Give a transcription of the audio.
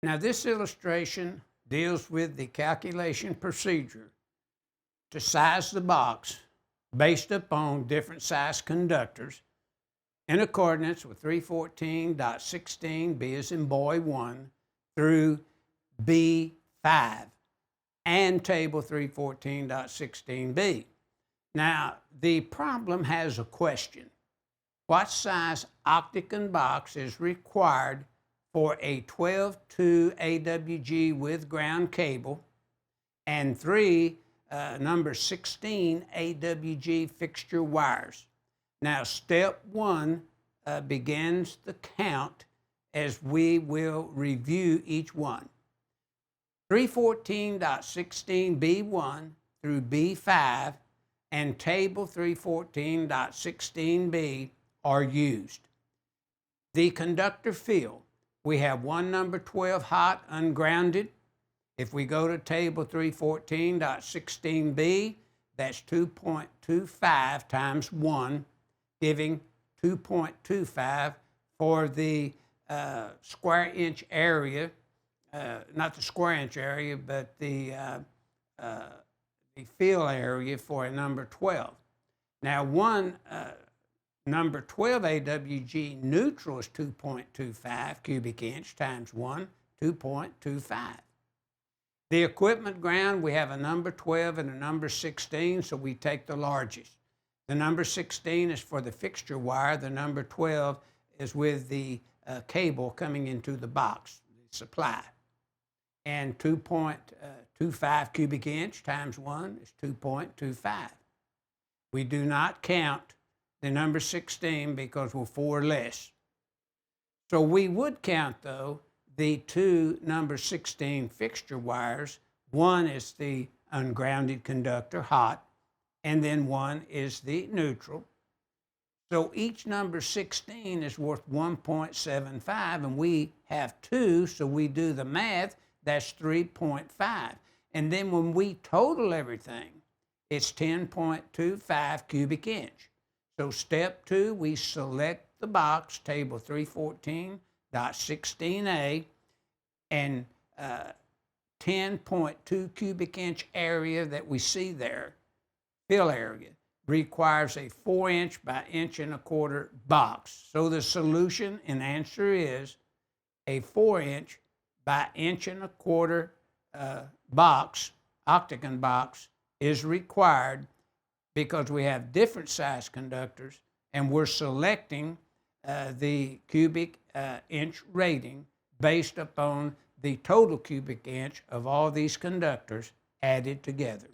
Now this illustration deals with the calculation procedure to size the box based upon different size conductors in accordance with 314.16 B as in boy 1 through B5 and table 314.16b. Now the problem has a question. What size octagon box is required for a 12-2 AWG with ground cable and 3 number 16 AWG fixture wires? Now step 1 begins the count as we will review each one. 314.16b1 through b5 and table 314.16b are used. The conductor field, we have one number 12 hot ungrounded. If we go to table 314.16b, that's 2.25 times 1, giving 2.25 for the square inch area, not the square inch area, but the field area for a number 12. Now one number 12 AWG neutral is 2.25 cubic inch times 1, 2.25. The equipment ground, we have a number 12 and a number 16, so we take the largest. The number 16 is for the fixture wire. The number 12 is with the cable coming into the box, the supply. And 2.25 cubic inch times 1 is 2.25. We do not count the number 16 because we're 4 less. So we would count, though, the 2 number 16 fixture wires. One is the ungrounded conductor, hot, and then one is the neutral. So each number 16 is worth 1.75, and we have 2, so we do the math, that's 3.5. And then when we total everything, it's 10.25 cubic inch. So step 2, we select the box, table 314.16a, and 10.2 cubic inch area that we see there, fill area, requires a 4-inch by 1.25 inch box. So the solution and answer is a 4-inch by 1.25 inch box, octagon box, is required because we have different size conductors and we're selecting the cubic inch rating based upon the total cubic inch of all these conductors added together.